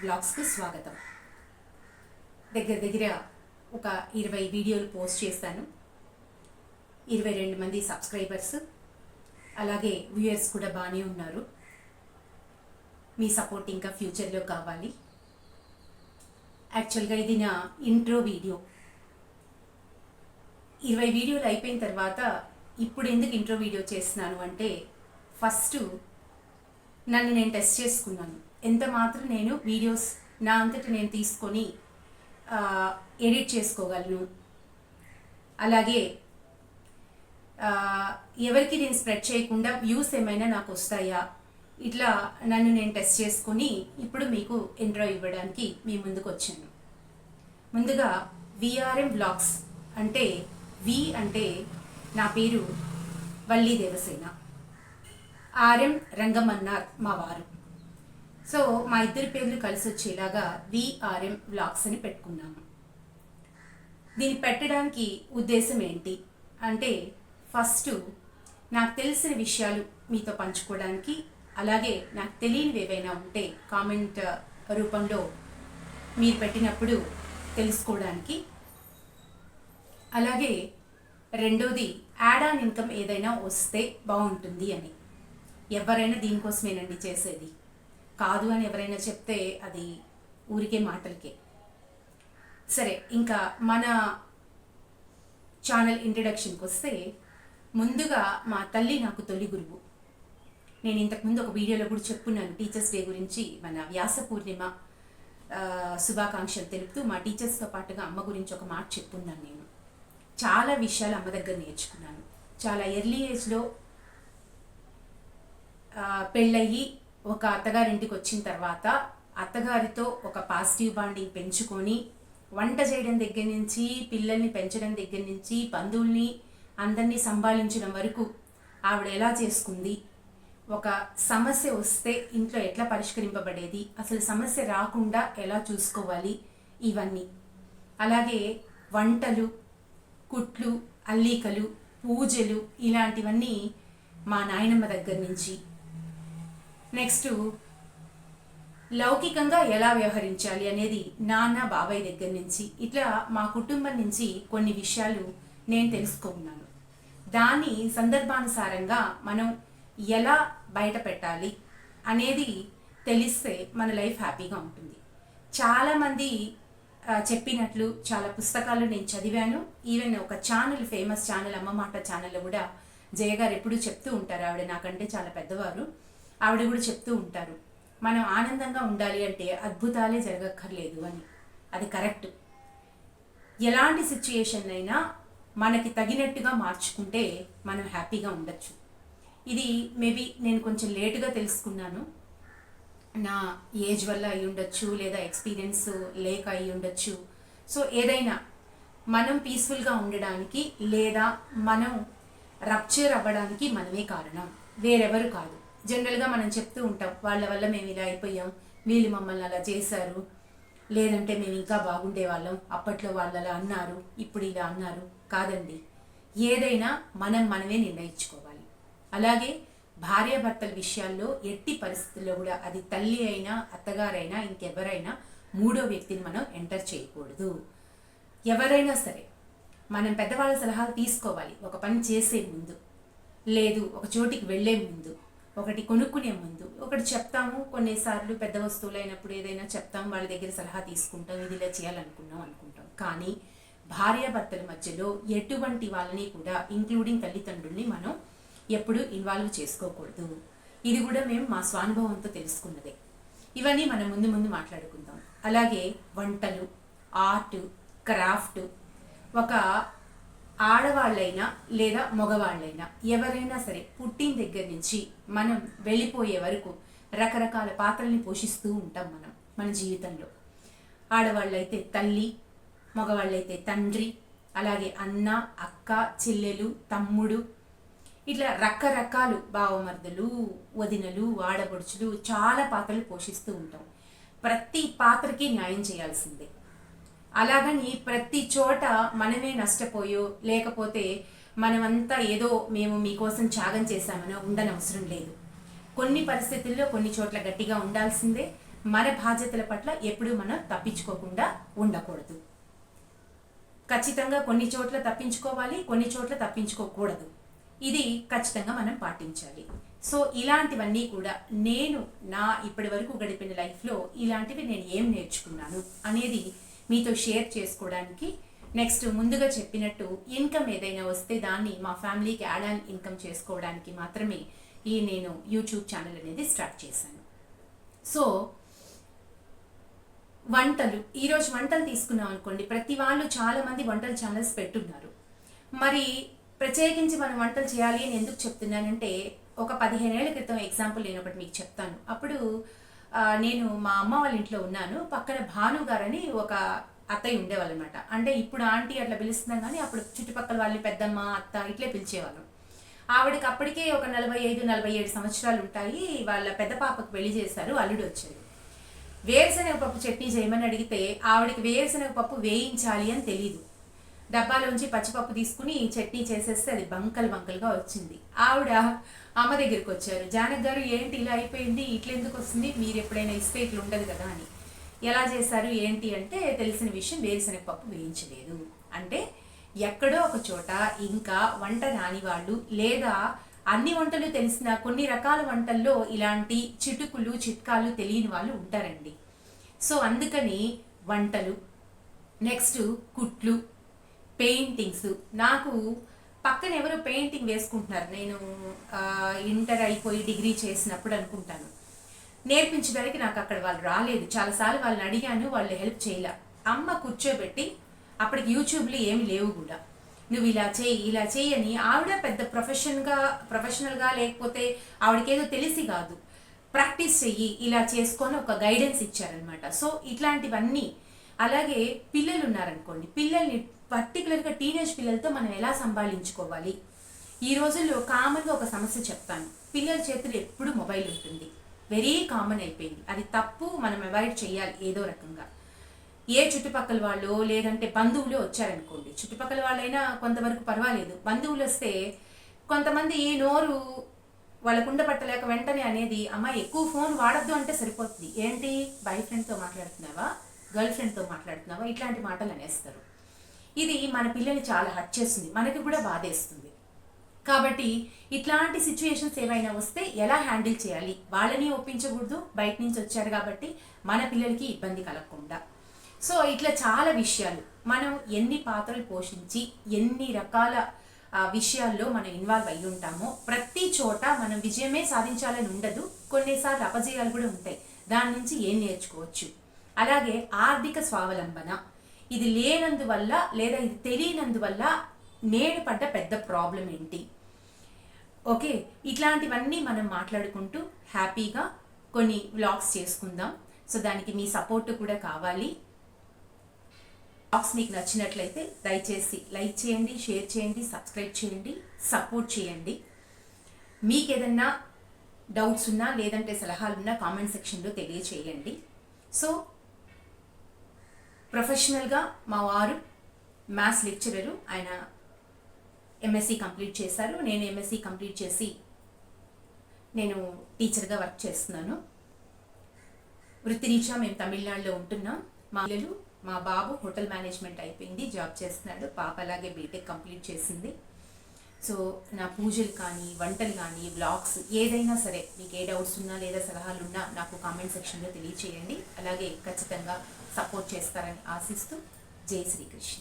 బ్లాగ్స్కి స్వాగతం. దగ్గర ఒక 20 వీడియోలు పోస్ట్ చేశాను. 22 మంది సబ్స్క్రైబర్స్, అలాగే వ్యూయర్స్ కూడా బాగానే ఉన్నారు. మీ సపోర్ట్ ఇంకా ఫ్యూచర్లో కావాలి. యాక్చువల్గా ఇది నా ఇంట్రో వీడియో. 20 వీడియోలు అయిపోయిన తర్వాత ఇప్పుడు ఎందుకు ఇంట్రో వీడియో చేస్తున్నాను అంటే, ఫస్ట్ నన్ను నేను టెస్ట్ చేసుకున్నాను. ఎంత మాత్రం నేను వీడియోస్ నా అంతటి నేను తీసుకొని ఎడిట్ చేసుకోగలను, అలాగే ఎవరికి నేను స్ప్రెడ్ చేయకుండా వ్యూస్ ఏమైనా నాకు వస్తాయా, ఇట్లా నన్ను నేను టెస్ట్ చేసుకొని ఇప్పుడు మీకు ఇంట్రో ఇవ్వడానికి మీ ముందుకు వచ్చాను. ముందుగా విఆర్ఎం బ్లాగ్స్ అంటే, వి అంటే నా పేరు వల్లి దేవసేన, ఆర్ఎం రంగమన్నార్ మా వారు. సో మా ఇద్దరి పేర్లు కలిసి వచ్చేలాగా విఆర్ఎం బ్లాగ్స్ అని పెట్టుకున్నాము. దీన్ని పెట్టడానికి ఉద్దేశం ఏంటి అంటే, ఫస్ట్ నాకు తెలిసిన విషయాలు మీతో పంచుకోవడానికి, అలాగే నాకు తెలియనివి ఏవైనా ఉంటే కామెంట్ రూపంలో మీరు పెట్టినప్పుడు తెలుసుకోవడానికి, అలాగే రెండోది యాడ్ ఆన్ ఇన్కమ్ ఏదైనా వస్తే బాగుంటుంది అని. ఎవరైనా దీనికోసమేనండి చేసేది, కాదు అని ఎవరైనా చెప్తే అది ఊరికే మాటలకే. సరే, ఇంకా మన ఛానల్ ఇంట్రడక్షన్కి వస్తే, ముందుగా మా తల్లి నాకు తొలి గురువు. నేను ఇంతకుముందు ఒక వీడియోలో కూడా చెప్పున్నాను, టీచర్స్ డే గురించి, మన వ్యాస పూర్ణిమ శుభాకాంక్షలు తెలుపుతూ మా టీచర్స్తో పాటుగా అమ్మ గురించి ఒక మాట చెప్పున్నాను. నేను చాలా విషయాలు అమ్మ దగ్గర నేర్చుకున్నాను. చాలా ఎర్లీ ఏజ్లో పెళ్ళయి ఒక అత్తగారింటికి వచ్చిన తర్వాత అత్తగారితో ఒక పాజిటివ్ బాండింగ్ పెంచుకొని, వంట చేయడం దగ్గర నుంచి, పిల్లల్ని పెంచడం దగ్గర నుంచి, బంధువుల్ని అందరినీ సంభాళించడం వరకు ఆవిడ ఎలా చేసుకుంది, ఒక సమస్య వస్తే ఇంట్లో ఎట్లా పరిష్కరింపబడేది, అసలు సమస్య రాకుండా ఎలా చూసుకోవాలి, ఇవన్నీ. అలాగే వంటలు, కుట్లు, అల్లికలు, పూజలు, ఇలాంటివన్నీ మా నాయనమ్మ దగ్గర నుంచి. నెక్స్ట్ లౌకికంగా ఎలా వ్యవహరించాలి అనేది నాన్న, బాబాయ్ దగ్గర నుంచి. ఇట్లా మా కుటుంబం నుంచి కొన్ని విషయాలు నేను తెలుసుకున్నాను. దాన్ని సందర్భానుసారంగా మనం ఎలా బయట పెట్టాలి అనేది తెలిస్తే మన లైఫ్ హ్యాపీగా ఉంటుంది. చాలామంది చెప్పినట్లు చాలా పుస్తకాలు నేను చదివాను. ఈవెన్ ఒక ఛానల్, ఫేమస్ ఛానల్, అమ్మ మాట ఛానల్లో కూడా జయ గారు ఎప్పుడూ చెప్తూ ఉంటారు. ఆవిడ నాకంటే చాలా పెద్దవారు. ఆవిడ కూడా చెప్తూ ఉంటారు, మనం ఆనందంగా ఉండాలి అంటే అద్భుతాలే జరగక్కర్లేదు అని. అది కరెక్ట్. ఎలాంటి సిచ్యుయేషన్ అయినా మనకి తగినట్టుగా మార్చుకుంటే మనం హ్యాపీగా ఉండొచ్చు. ఇది మేబీ నేను కొంచెం లేటుగా తెలుసుకున్నాను. నా ఏజ్ వల్ల అయి ఉండొచ్చు, లేదా ఎక్స్పీరియన్స్ లేక అయి ఉండొచ్చు. సో ఏదైనా మనం పీస్ఫుల్గా ఉండడానికి, లేదా మనం రప్చర్ అవ్వడానికి మనమే కారణం, వేరెవరు కాదు. జనరల్గా మనం చెప్తూ ఉంటాం, వాళ్ళ వల్ల మేము ఇలా అయిపోయాం, వీళ్ళు మమ్మల్ని అలా చేశారు, లేదంటే మేము ఇంకా బాగుండే వాళ్ళం, అప్పట్లో వాళ్ళు అలా అన్నారు, ఇప్పుడు ఇలా అన్నారు. కాదండి, ఏదైనా మనమే నిర్ణయించుకోవాలి. అలాగే భార్యాభర్తల విషయాల్లో ఎట్టి పరిస్థితుల్లో కూడా, అది తల్లి అయినా, అత్తగారైనా, ఇంకెవరైనా మూడో వ్యక్తిని మనం ఎంటర్ చేయకూడదు. ఎవరైనా సరే మనం పెద్దవాళ్ళ సలహాలు తీసుకోవాలి. ఒక పని చేసే ముందు, లేదు ఒక చోటికి వెళ్ళే ముందు, ఒకటి కొనుక్కునే ముందు ఒకటి చెప్తాము. కొన్నిసార్లు పెద్ద వస్తువులు అయినప్పుడు ఏదైనా చెప్తాం, వాళ్ళ దగ్గర సలహా తీసుకుంటాం, ఇది ఇలా అనుకుంటాం. కానీ భార్యాభర్తల మధ్యలో ఎటువంటి వాళ్ళని కూడా, ఇంక్లూడింగ్ తల్లిదండ్రుల్ని, మనం ఎప్పుడు ఇన్వాల్వ్ చేసుకోకూడదు. ఇది కూడా మేము మా స్వానుభవంతో తెలుసుకున్నదే. ఇవన్నీ మనం ముందు మాట్లాడుకుందాం. అలాగే వంటలు, ఆర్ట్, క్రాఫ్ట్, ఒక ఆడవాళ్ళైనా లేదా మగవాళ్ళైనా ఎవరైనా సరే పుట్టిన దగ్గర నుంచి మనం వెళ్ళిపోయే వరకు రకరకాల పాత్రల్ని పోషిస్తూ ఉంటాం మనం మన జీవితంలో. ఆడవాళ్ళైతే తల్లి, మగవాళ్ళైతే తండ్రి, అలాగే అన్న, అక్క, చెల్లెలు, తమ్ముడు, ఇట్లా రకరకాలు బావమర్దలు, వదినలు, ఆడపడుచులు, చాలా పాత్రలు పోషిస్తూ ఉంటాం. ప్రతి పాత్రకి న్యాయం చేయాల్సిందే. అలాగని ప్రతి చోట మనమే నష్టపోయో, లేకపోతే మనమంతా ఏదో మేము మీకోసం త్యాగం చేశామనో ఉండనవసరం లేదు. కొన్ని పరిస్థితుల్లో కొన్ని చోట్ల గట్టిగా ఉండాల్సిందే, మన బాధ్యతల పట్ల ఎప్పుడూ మనం తప్పించుకోకుండా ఉండకూడదు. ఖచ్చితంగా కొన్ని చోట్ల తప్పించుకోవాలి, కొన్ని చోట్ల తప్పించుకోకూడదు. ఇది ఖచ్చితంగా మనం పాటించాలి. సో ఇలాంటివన్నీ కూడా నేను నా ఇప్పటి వరకు గడిపిన లైఫ్లో ఇలాంటివి నేను ఏం నేర్చుకున్నాను అనేది మీతో షేర్ చేసుకోవడానికి. నెక్స్ట్ ముందుగా చెప్పినట్టు ఇన్కమ్ ఏదైనా వస్తే దాన్ని మా ఫ్యామిలీకి యాడ్ ఆన్ ఇన్కమ్ చేసుకోవడానికి మాత్రమే నేను యూట్యూబ్ ఛానల్ అనేది స్టార్ట్ చేశాను. సో వంటలు, ఈరోజు వంటలు తీసుకున్నాం అనుకోండి, ప్రతి వాళ్ళు చాలామంది వంటల ఛానల్స్ పెట్టున్నారు. మరి ప్రత్యేకించి మనం వంటలు చేయాలి అని ఎందుకు చెప్తున్నానంటే, ఒక 15 ఏళ్ల క్రితం ఎగ్జాంపుల్ నేను ఒకటి మీకు చెప్తాను. అప్పుడు నేను మా అమ్మ వాళ్ళ ఇంట్లో ఉన్నాను. పక్కన భాను గారని ఒక అత్తయ్య ఉండేవాళ్ళు అనమాట. అంటే ఇప్పుడు ఆంటీ అట్లా పిలుస్తున్నాం, కానీ అప్పుడు చుట్టుపక్కల వాళ్ళని పెద్దమ్మ, అత్త ఇట్లే పిలిచేవాళ్ళం. ఆవిడకి అప్పటికే ఒక 45-47 సంవత్సరాలు ఉంటాయి. వాళ్ళ పెద్ద పాపకు పెళ్లి చేశారు, అల్లుడు వచ్చారు. వేరుశనగ పప్పు చట్నీ చేయమని అడిగితే ఆవిడకి వేరుశనగ పప్పు వేయించాలి అని తెలీదు. డబ్బాలోంచి పచ్చిపప్పు తీసుకుని చట్నీ చేసేస్తే అది బంకలుగా వచ్చింది. ఆవిడ అమ్మ దగ్గరికి వచ్చారు, జానక్ గారు ఏంటి ఇలా అయిపోయింది, ఇట్లా ఎందుకు వస్తుంది, మీరు ఎప్పుడైనా ఇస్తే ఇట్లా ఉండదు కదా అని. ఎలా చేశారు ఏంటి అంటే, తెలిసిన విషయం, వేరుశనగ పప్పు వేయించలేదు. అంటే ఎక్కడో ఒక చోట ఇంకా వంట రాని వాళ్ళు, లేదా అన్ని వంటలు తెలిసిన కొన్ని రకాల వంటల్లో ఇలాంటి చిటుకులు చిట్కాలు తెలియని వాళ్ళు ఉంటారండి. సో అందుకని వంటలు, నెక్స్ట్ కుట్లు, పెయింటింగ్స్. నాకు పక్కన ఎవరో పెయింటింగ్ వేసుకుంటున్నారు, నేను ఇంటర్ అయిపోయి డిగ్రీ చేసినప్పుడు అనుకుంటాను. నేర్పించడానికి నాకు అక్కడ వాళ్ళు రాలేదు. చాలాసార్లు వాళ్ళని అడిగాను, వాళ్ళు హెల్ప్ చేయలే. అమ్మ కూర్చోబెట్టి, అప్పటికి యూట్యూబ్లో ఏమి లేవు కూడా, నువ్వు ఇలా చేయి అని ఆవిడ పెద్ద ప్రొఫెషనల్గా లేకపోతే ఆవిడకేదో తెలిసి కాదు, ప్రాక్టీస్ చెయ్యి, ఇలా చేసుకొని ఒక గైడెన్స్ ఇచ్చారనమాట. సో ఇట్లాంటివన్నీ. అలాగే పిల్లలు ఉన్నారనుకోండి, పిల్లల్ని పర్టికులర్గా టీనేజ్ పిల్లలతో మనం ఎలా సంభాళించుకోవాలి. ఈ రోజుల్లో కామన్గా ఒక సమస్య చెప్తాను, పిల్లల చేతులు ఎప్పుడు మొబైల్ ఉంటుంది, వెరీ కామన్ అయిపోయింది. అది తప్పు, మనం అవాయిడ్ చేయాలి ఏదో రకంగా. ఏ చుట్టుపక్కల వాళ్ళు లేదంటే బంధువులు వచ్చారనుకోండి, చుట్టుపక్కల వాళ్ళైనా కొంతవరకు పర్వాలేదు, బంధువులు వస్తే కొంతమంది నోరు వాళ్ళకు ఉండబట్టలేక వెంటనే అనేది, అమ్మ ఎక్కువ ఫోన్ వాడద్దు అంటే సరిపోతుంది, ఏంటి బాయ్ ఫ్రెండ్తో మాట్లాడుతున్నావా, గర్ల్ ఫ్రెండ్తో మాట్లాడుతున్నావా, ఇట్లాంటి మాటలు అనేస్తారు. ఇది మన పిల్లల్ని చాలా హర్ట్ చేస్తుంది, మనకి కూడా బాధేస్తుంది. కాబట్టి ఇట్లాంటి సిచ్యుయేషన్స్ ఏవైనా వస్తే ఎలా హ్యాండిల్ చేయాలి, వాళ్ళని ఒప్పించకూడదు, బయట నుంచి వచ్చారు కాబట్టి మన పిల్లలకి ఇబ్బంది కలగకుండా. సో ఇట్లా చాలా విషయాలు, మనం ఎన్ని పాత్రలు పోషించి ఎన్ని రకాల విషయాల్లో మనం ఇన్వాల్వ్ అయ్యి ఉంటామో, ప్రతి చోట మనం విజయమే సాధించాలని ఉండదు, కొన్నిసార్లు అపజయాలు కూడా ఉంటాయి, దాని నుంచి ఏం నేర్చుకోవచ్చు. అలాగే ఆర్థిక స్వావలంబన, ఇది లేనందువల్ల లేదా ఇది తెలియనందువల్ల నేను పడ్డ పెద్ద ప్రాబ్లం ఏంటి, ఓకే, ఇట్లాంటివన్నీ మనం మాట్లాడుకుంటూ హ్యాపీగా కొన్ని వ్లాగ్స్ చేసుకుందాం. సో దానికి మీ సపోర్ట్ కూడా కావాలి. వ్లాగ్స్ మీకు నచ్చినట్లయితే దయచేసి లైక్ చేయండి, షేర్ చేయండి, సబ్స్క్రైబ్ చేయండి, సపోర్ట్ చేయండి. మీకు ఏదన్నా డౌట్స్ ఉన్నా లేదంటే సలహాలున్నా కామెంట్ సెక్షన్లో తెలియచేయండి. సో ప్రొఫెషనల్గా మా వారు మ్యాథ్స్ లెక్చరరు, ఆయన ఎంఎస్సి కంప్లీట్ చేశారు, నేను ఎంఎస్సి కంప్లీట్ చేసి నేను టీచర్గా వర్క్ చేస్తున్నాను. వృత్తిరీత్యా మేము తమిళనాడులో ఉంటున్నాం. మా పిల్లలు, మా బాబు హోటల్ మేనేజ్మెంట్ అయిపోయింది, జాబ్ చేస్తున్నాడు, పాప అలాగే బీటెక్ కంప్లీట్ చేసింది. సో నా పూజలు కానీ, వంటలు కానీ, వ్లాగ్స్ ఏదైనా సరే, మీకు ఏ డౌట్స్ ఉన్నా లేదా సలహాలు ఉన్నా నాకు కామెంట్ సెక్షన్లో తెలియచేయండి. అలాగే ఖచ్చితంగా సపోర్ట్ చేస్తారని ఆశిస్తూ, జై శ్రీకృష్ణ.